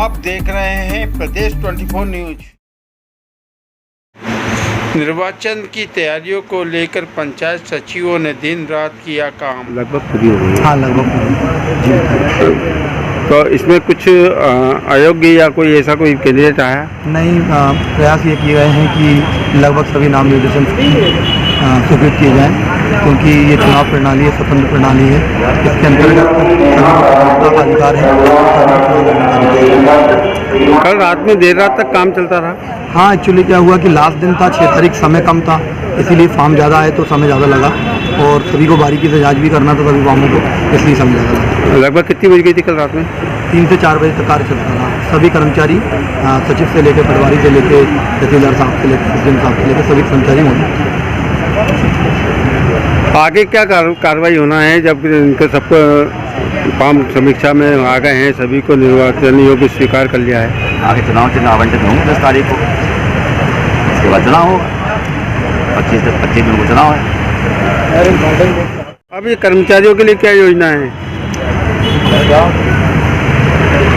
आप देख रहे हैं प्रदेश 24 न्यूज। निर्वाचन की तैयारियों को लेकर पंचायत सचिवों ने दिन रात किया काम। लगभग पूरी हो गई है। हाँ, लगभग तो इसमें कुछ अयोग्य या कोई ऐसा कोई कैंडिडेट आया नहीं। प्रयास ये किए गए हैं कि लगभग सभी नाम निर्देशन स्वीकृत किए जाएँ, क्योंकि ये चुनाव प्रणाली है, स्वतंत्र प्रणाली है। इसके अंतर्गत सभी का अधिकार है। कल रात में देर रात तक काम चलता रहा। हाँ, एक्चुअली क्या हुआ कि लास्ट दिन था, 6 तारीख, समय कम था, इसीलिए फॉर्म ज़्यादा आए तो समय ज़्यादा लगा, और सभी को बारीकी से जांच भी करना था सभी फॉर्मों को, इसलिए समय ज़्यादा लगा। लगभग कितनी बज गई थी कल रात में? 3 से 4 बजे तक कार्य चलता रहा। सभी कर्मचारी, सचिव से लेकर पटवारी से लेकर तहसीलदार साहब से लेकर एसडीएम साहब से लेकर सभी कर्मचारी मौजूद थे। आगे क्या कार्रवाई होना है जब इनके सबको फॉर्म समीक्षा में आ गए हैं, सभी को निर्वाचन योग्य स्वीकार कर लिया है? आगे चुनाव चिन्ह आवंटित होंगे 10 तारीख को, इसके बाद चुनाव होगा। 25 जून को चुनाव है। अब ये कर्मचारियों के लिए क्या योजना है?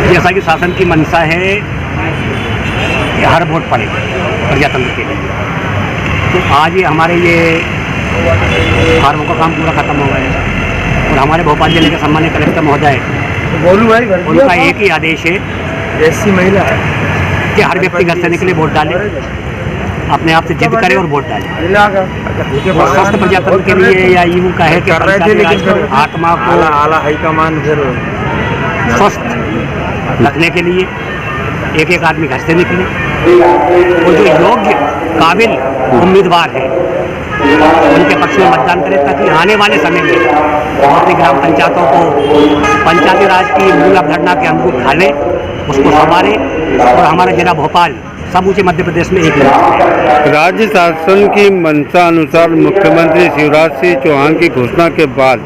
जैसा कि शासन की मंशा है कि हर वोट पड़े प्रजातंत्र के लिए, तो आज ये हमारे ये फार्मों का काम पूरा खत्म हो गया है, और हमारे भोपाल जिले के सम्मानित कलेक्टर महोदय उनका एक ही आदेश है, ऐसी महिला कि हर व्यक्ति घर से निकले, वोट डाले, अपने आप से जिद करे और वोट डाले। और स्वस्थ प्रजातंत्र के लिए या यूँ कहे कि आत्मा को आला हाईकमान फिर स्वस्थ रखने के लिए एक एक आदमी घर से निकले, और जो योग्य काबिल उम्मीदवार है उनके पक्ष में मतदान करें, ताकि आने वाले समय में अपनी ग्राम पंचायतों को पंचायती राज की मूल अवधारणा के अनुरूप ढालें, उसको संवारें, और हमारा जिला भोपाल समूचे मध्य प्रदेश में एक है। राज्य शासन की मंशा अनुसार मुख्यमंत्री शिवराज सिंह चौहान की घोषणा के बाद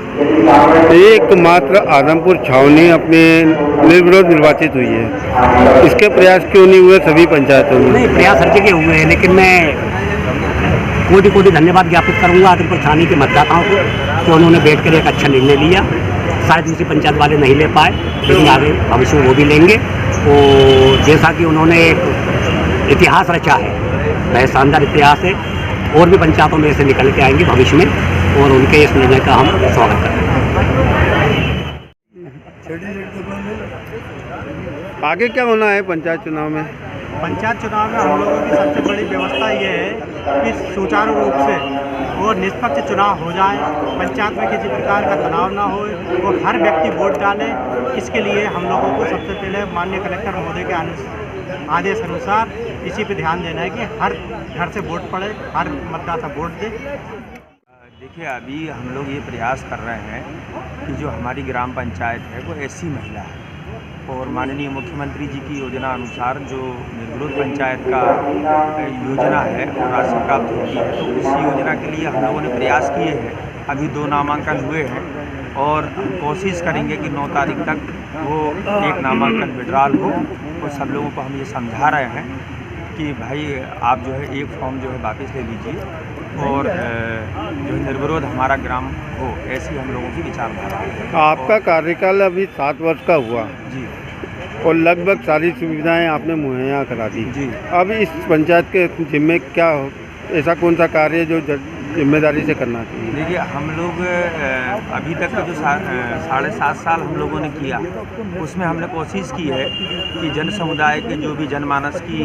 एकमात्र आदमपुर छावनी अपने निर्विरोध निर्वाचित हुई है। इसके प्रयास क्यों नहीं हुए सभी पंचायतों में? नहीं, प्रयास हर जगह हुए हैं, लेकिन मैं कोटि धन्यवाद ज्ञापित करूंगा आदमपुर छावनी के मतदाताओं को कि उन्होंने बैठ कर एक अच्छा निर्णय लिया। शायद दूसरी पंचायत वाले नहीं ले पाए, लेकिन आगे भविष्य में वो भी लेंगे। और जैसा कि उन्होंने एक इतिहास रचा है, वह शानदार इतिहास है, और भी पंचायतों में ऐसे निकल के आएंगे भविष्य में, और उनके इस निर्णय का हम स्वागत करेंगे। आगे क्या होना है पंचायत चुनाव में? पंचायत चुनाव में हम लोगों की सबसे बड़ी व्यवस्था ये है कि सुचारू रूप से और निष्पक्ष चुनाव हो जाए, पंचायत में किसी प्रकार का तनाव ना हो, और हर व्यक्ति वोट डाले। इसके लिए हम लोगों को सबसे पहले माननीय कलेक्टर महोदय के आदेश अनुसार इसी पे ध्यान देना है कि हर घर से वोट पड़े, हर मतदाता वोट दे। देखिए, अभी हम लोग ये प्रयास कर रहे हैं कि जो हमारी ग्राम पंचायत है वो ऐसी महिला है, और माननीय मुख्यमंत्री जी की योजना अनुसार जो निर्विरोध पंचायत का योजना है और राशि प्राप्त होती है, तो उस योजना के लिए हम लोगों ने प्रयास किए हैं। अभी 2 नामांकन हुए हैं, और हम कोशिश करेंगे कि 9 तारीख तक वो एक नामांकन विड्रॉल हो, और सब लोगों को हम ये समझा रहे हैं कि भाई आप जो है एक फॉर्म जो है वापस ले लीजिए, और जो निर्विरोध हमारा ग्राम हो, ऐसी हम लोगों की विचारधारा है। आपका कार्यकाल अभी 7 वर्ष का हुआ जी और लगभग सारी सुविधाएं आपने मुहैया करा दी जी। अब इस पंचायत के जिम्मे क्या ऐसा कौन सा कार्य जो जिम्मेदारी से करना चाहिए? देखिए, हम लोग अभी तक का जो 7.5 साल हम लोगों ने किया, उसमें हमने कोशिश की है कि जन समुदाय के जो भी जनमानस की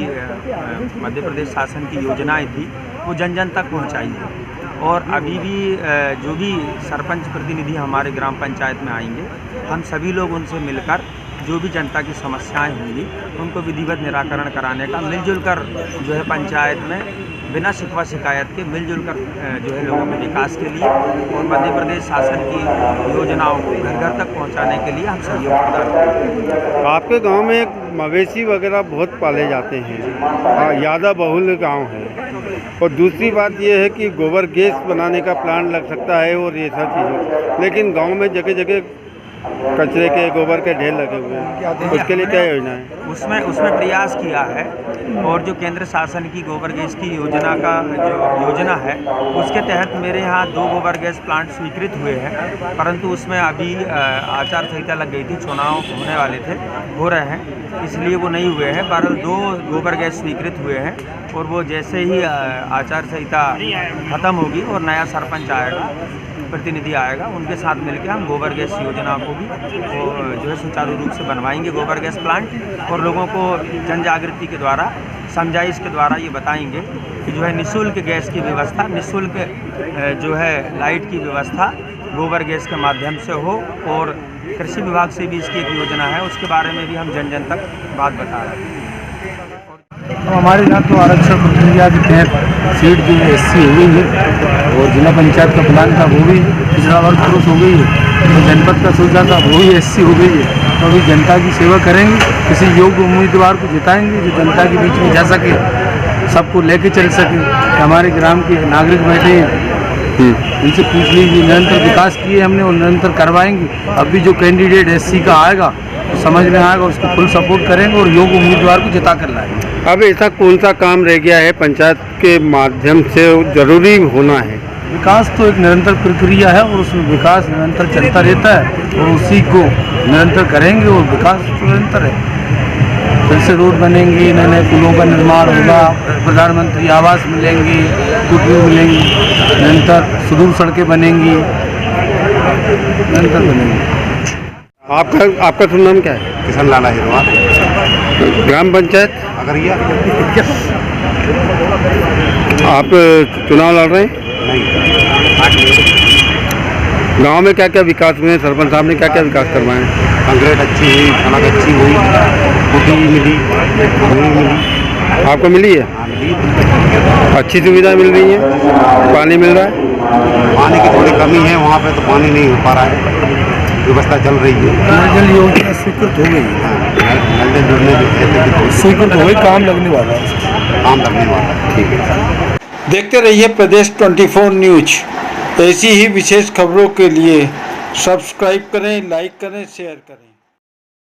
मध्य प्रदेश शासन की योजनाएं थी वो जन जन तक पहुंचाई है। और अभी भी जो भी सरपंच प्रतिनिधि हमारे ग्राम पंचायत में आएंगे, हम सभी लोग उनसे मिलकर जो भी जनता की समस्याएं होंगी उनको विधिवत निराकरण कराने का, मिलजुल कर जो है पंचायत में बिना शिकवा शिकायत के मिलजुल कर जो है लोगों के विकास के लिए और मध्य प्रदेश शासन की योजनाओं को घर घर तक पहुंचाने के लिए हम सहयोग प्रदान करेंगे। आपके गांव में एक मवेशी वगैरह बहुत पाले जाते हैं, ज़्यादा बहुल गांव है, और दूसरी बात यह है कि गोबर गैस बनाने का प्लांट लग सकता है और ये सब चीज़ें, लेकिन गांव में जगह जगह कचरे के गोबर के ढेर लगे हुए हैं, उसके लिए क्या योजना है? उसमें प्रयास किया है, और जो केंद्र शासन की गोबर गैस की योजना का जो योजना है उसके तहत मेरे यहाँ 2 गोबर गैस प्लांट स्वीकृत हुए हैं, परंतु उसमें अभी आचार संहिता लग गई थी, चुनाव होने वाले थे, हो रहे हैं, इसलिए वो नहीं हुए हैं। बहरहाल 2 गोबर गैस स्वीकृत हुए हैं, और वो जैसे ही आचार संहिता ख़त्म होगी और नया सरपंच आएगा, प्रतिनिधि आएगा, उनके साथ मिलकर हम गोबर गैस योजना को भी जो है सुचारू रूप से बनवाएंगे गोबर गैस प्लांट, और लोगों को जन जागृति के द्वारा, समझाइश के द्वारा ये बताएंगे कि जो है निःशुल्क गैस की व्यवस्था, निःशुल्क जो है लाइट की व्यवस्था गोबर गैस के माध्यम से हो, और कृषि विभाग से भी इसकी एक योजना है, उसके बारे में भी हम जन जन तक बात बता रहे हैं। हमारे यहाँ तो आरक्षण प्रक्रिया के तहत सीट जो है SC हो गई है, और जिला पंचायत का प्लान था वो भी पिछड़ा वर्ग क्रॉस हो गई है, तो जनपद का सोचा था वो भी SC हो गई है। तो अभी जनता की सेवा करेंगे, किसी योग्य उम्मीदवार को जिताएंगे जो जनता के बीच में जा सके, सबको लेके चल सके। हमारे ग्राम के नागरिक बैठे हैं, इनसे पूछ लीजिए, निरंतर विकास किए हमने और निरंतर करवाएंगे। अभी जो कैंडिडेट SC का आएगा तो समझ में आएगा, उसको फुल सपोर्ट करेंगे और योग्य उम्मीदवार को जिता कर लाएंगे। अब ऐसा कौन सा काम रह गया है पंचायत के माध्यम से जरूरी होना है? विकास तो एक निरंतर प्रक्रिया है, और उसमें विकास निरंतर चलता रहता है, और उसी को निरंतर करेंगे, और विकास तो निरंतर है। फिर से रोड बनेंगे, नए नए पुलों का निर्माण होगा, प्रधानमंत्री आवास मिलेंगे, कुटीर मिलेंगी, निरंतर सुदूर सड़कें बनेंगी, निरंतर बनेंगी। आपका शुभ नाम क्या है? किशन लाला हिरवा, ग्राम पंचायत अगरिया। आप चुनाव लड़ रहे हैं? गांव में क्या क्या विकास हुए हैं? सरपंच साहब ने क्या क्या विकास करवाए हैं? कंक्रीट अच्छी हुई, सड़क अच्छी हुई, कुटी मिली, भूमि मिली। आपको मिली है? हाँ मिली। अच्छी सुविधा मिल रही है? पानी मिल रहा है? पानी की थोड़ी कमी है, वहाँ पे तो पानी नहीं हो पा रहा है, व्यवस्था चल रही है। जल योजना स्वीकृत हो गई, नल जल जोड़ने जो स्वीकृत हो गई, काम लगने वाला है, काम लगने वाला है। ठीक है। देखते रहिए प्रदेश 24 न्यूज। ऐसी ही विशेष खबरों के लिए सब्सक्राइब करें, लाइक करें, शेयर करें।